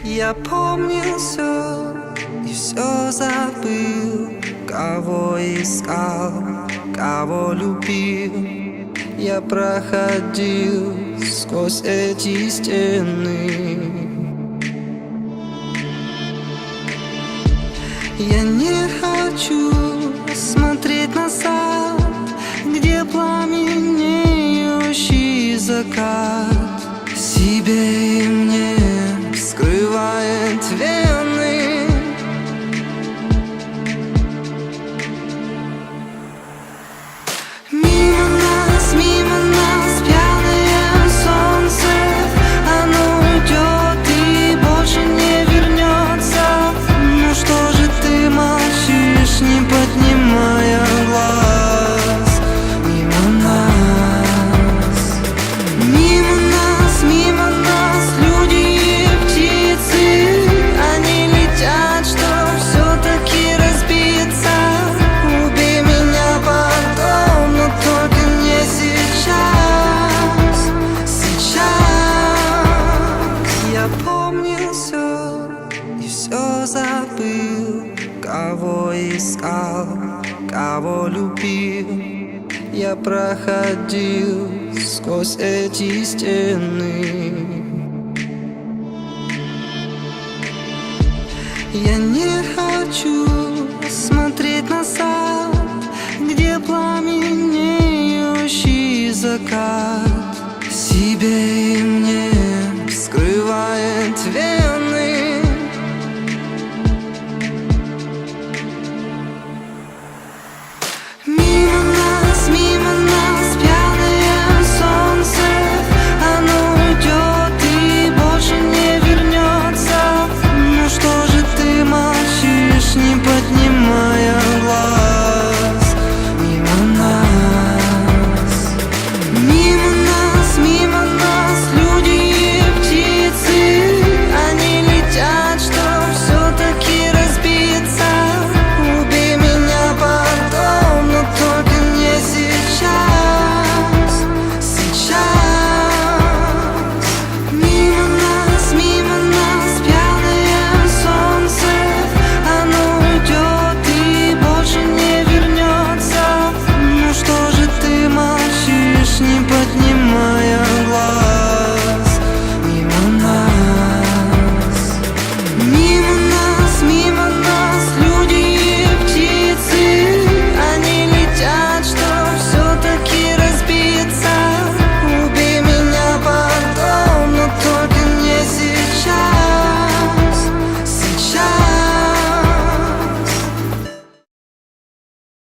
Я помнил все и все забыл. Кого искал, кого любил. Я проходил сквозь эти стены. Я не хочу смотреть назад, где пламенеющий закат себе и мне вскрывает вены. Мимо нас пьяное солнце. Оно уйдет и больше не вернется. Ну что же ты молчишь, не поднимая глаз? Мимо нас люди и птицы. Они летят, чтоб все-таки разбиться. Убей меня потом, но только не сейчас. Я помнил все и все забыл. Кого искал, кого любил. Я проходил сквозь эти стены. Я не хочу смотреть назад, где пламенеющий закат себе и мне вскрывает вены.